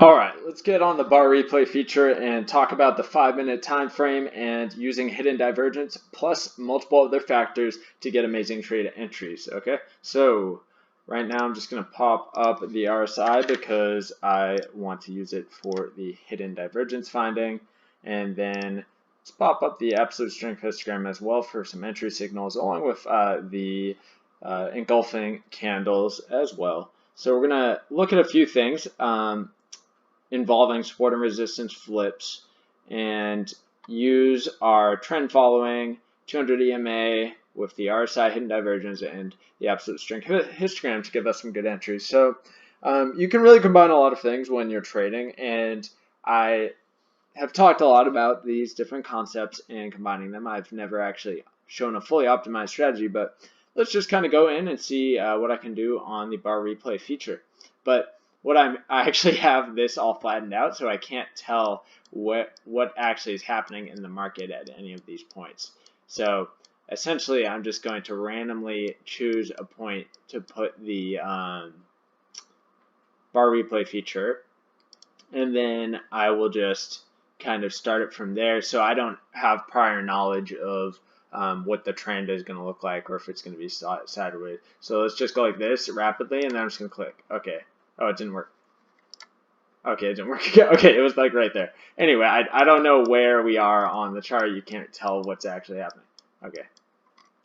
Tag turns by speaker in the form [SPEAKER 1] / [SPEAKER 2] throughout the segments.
[SPEAKER 1] All right, let's get on the bar replay feature and talk about the 5-minute time frame and using hidden divergence plus multiple other factors to get amazing trade entries. Okay, so right now I'm just going to pop up the RSI because I want to use it for the hidden divergence finding, and then let's pop up the absolute strength histogram as well for some entry signals, along with the engulfing candles as well. So we're going to look at a few things involving support and resistance flips and use our trend following 200 EMA with the RSI hidden divergence and the absolute strength histogram to give us some good entries. So you can really combine a lot of things when you're trading, and I have talked a lot about these different concepts and combining them. I've never actually shown a fully optimized strategy, but let's just kind of go in and see what I can do on the bar replay feature. But I actually have this all flattened out, so I can't tell what actually is happening in the market at any of these points. So essentially, I'm just going to randomly choose a point to put the bar replay feature, and then I will just kind of start it from there. So I don't have prior knowledge of what the trend is going to look like or if it's going to be sideways. So let's just go like this rapidly, and then I'm just going to click. Okay. Oh, it didn't work. Okay, it didn't work. Okay, it was like right there. Anyway, I don't know where we are on the chart. You can't tell what's actually happening. Okay.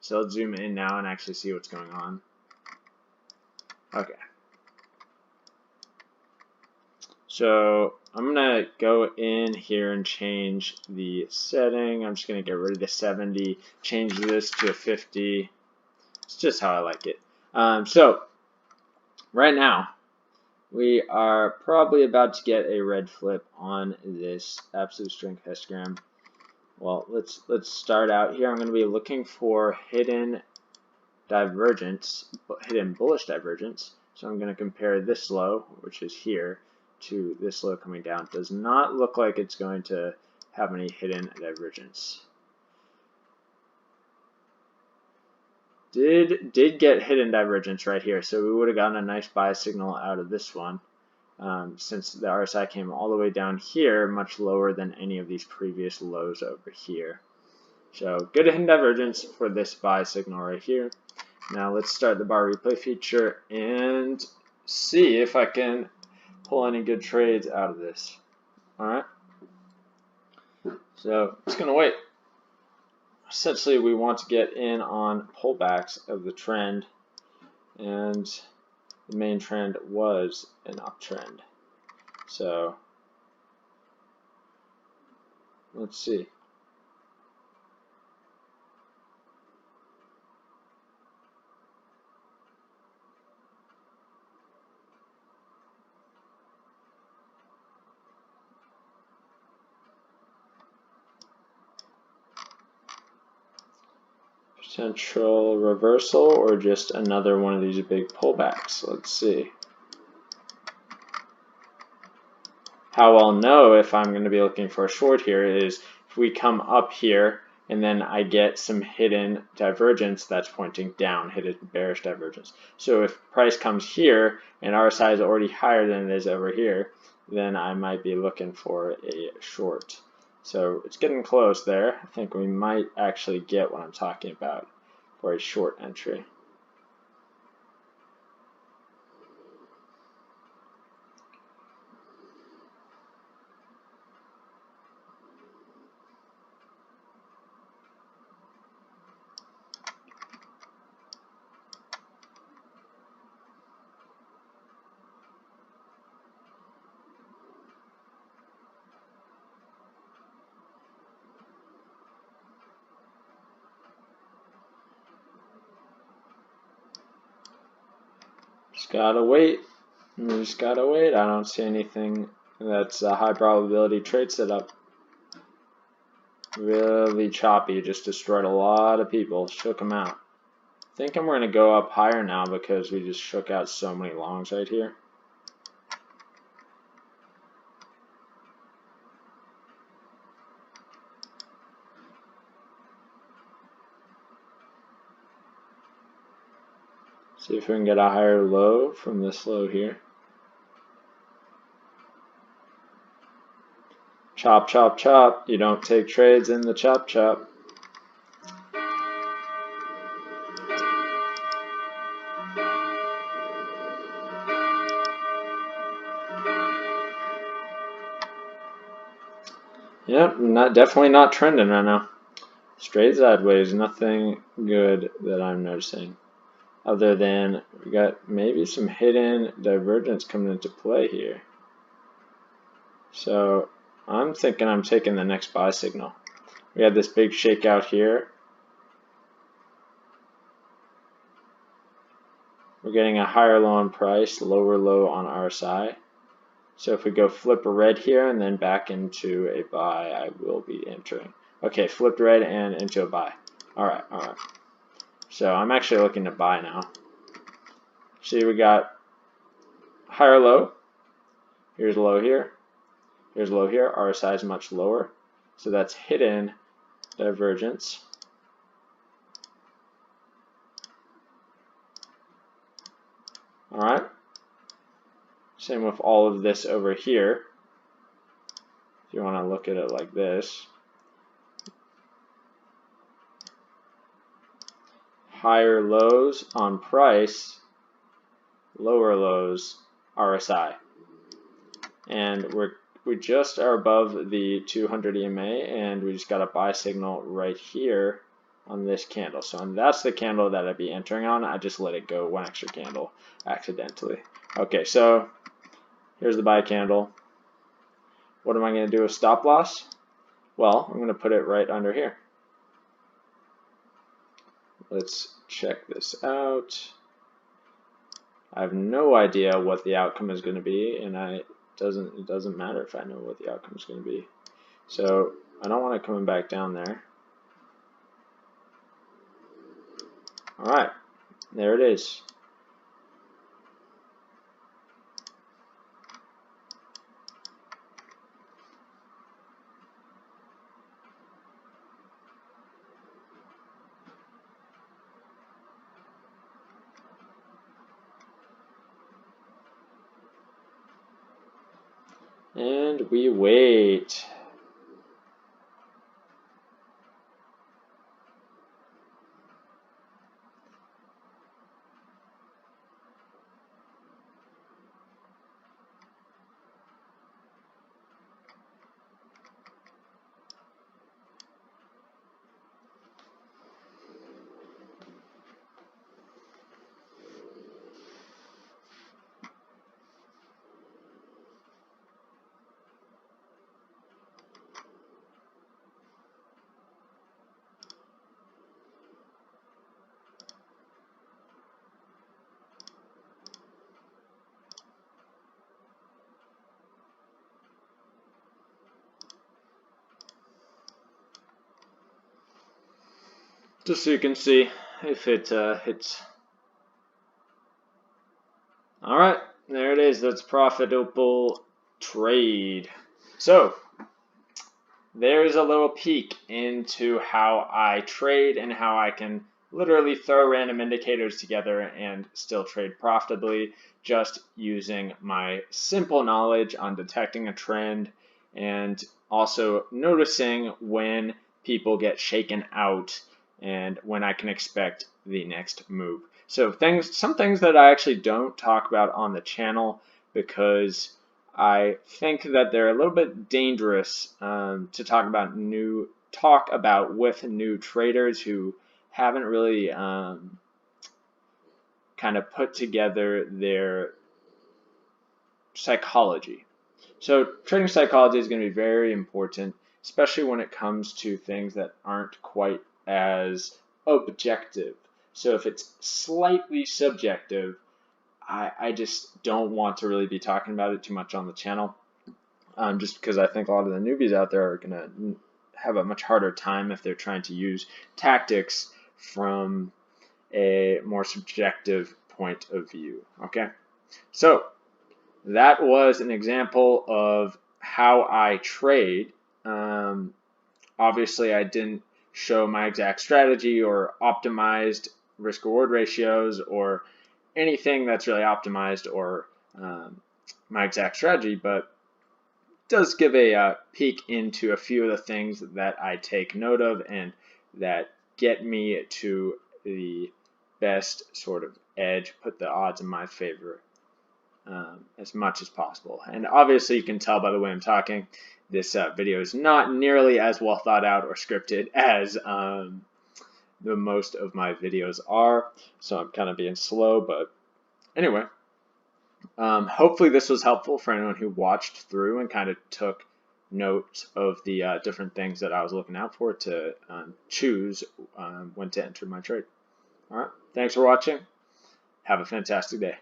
[SPEAKER 1] So let's zoom in now and actually see what's going on. Okay. So I'm going to go in here and change the setting. I'm just going to get rid of the 70, change this to a 50. It's just how I like it. So right now, we are probably about to get a red flip on this absolute strength histogram. Well, let's start out here. I'm going to be looking for hidden divergence, hidden bullish divergence. So I'm going to compare this low, which is here, to this low coming down. Does not look like it's going to have any hidden divergence. Did get hidden divergence right here, so we would have gotten a nice buy signal out of this one, since the RSI came all the way down here, much lower than any of these previous lows over here. So good hidden divergence for this buy signal right here. Now let's start the bar replay feature and see if I can pull any good trades out of this. Alright, so just going to wait. Essentially, we want to get in on pullbacks of the trend, and the main trend was an uptrend. So let's see. Potential reversal or just another one of these big pullbacks. Let's see. How I'll know if I'm going to be looking for a short here is if we come up here and then I get some hidden divergence that's pointing down, hidden bearish divergence. So if price comes here and RSI is already higher than it is over here, then I might be looking for a short. So it's getting close there. I think we might actually get what I'm talking about for a short entry. Just gotta wait. We just gotta wait. I don't see anything that's a high probability trade setup. Really choppy. Just destroyed a lot of people. Shook them out. I think I'm going to go up higher now because we just shook out so many longs right here. See if we can get a higher low from this low here. Chop, chop, chop. You don't take trades in the chop, chop. Yep, definitely not trending right now. Straight sideways, nothing good that I'm noticing. Other than we got maybe some hidden divergence coming into play here. So I'm thinking I'm taking the next buy signal. We had this big shakeout here. We're getting a higher low on price, lower low on RSI. So if we go flip a red here and then back into a buy, I will be entering. Okay, flipped red and into a buy. All right. So I'm actually looking to buy now. See, we got higher low. Here's a low here. Here's a low here. RSI is much lower. So that's hidden divergence. All right. Same with all of this over here. If you want to look at it like this. Higher lows on price, lower lows RSI. And we just are above the 200 EMA, and we just got a buy signal right here on this candle. So that's the candle that I'd be entering on. I just let it go one extra candle accidentally. Okay, so here's the buy candle. What am I going to do with stop loss? Well, I'm going to put it right under here. Let's check this out. I have no idea what the outcome is going to be, and it doesn't matter if I know what the outcome is going to be. So I don't want it coming back down there. All right, there it is. And we wait. Just so you can see if it hits. All right, there it is. That's profitable trade. So there's a little peek into how I trade and how I can literally throw random indicators together and still trade profitably just using my simple knowledge on detecting a trend and also noticing when people get shaken out and when I can expect the next move. So some things that I actually don't talk about on the channel because I think that they're a little bit dangerous to talk about with new traders who haven't really kind of put together their psychology. So trading psychology is going to be very important, especially when it comes to things that aren't quite as objective. So if it's slightly subjective, I just don't want to really be talking about it too much on the channel, just because I think a lot of the newbies out there are going to have a much harder time if they're trying to use tactics from a more subjective point of view. Okay, so that was an example of how I trade. Obviously, I didn't show my exact strategy or optimized risk-reward ratios or anything that's really optimized or my exact strategy, but does give a peek into a few of the things that I take note of and that get me to the best sort of edge, put the odds in my favor as much as possible. And obviously you can tell by the way I'm talking, this video is not nearly as well thought out or scripted as the most of my videos are, so I'm kind of being slow, but anyway. Hopefully this was helpful for anyone who watched through and kind of took note of the different things that I was looking out for to choose when to enter my trade. All right, thanks for watching. Have a fantastic day.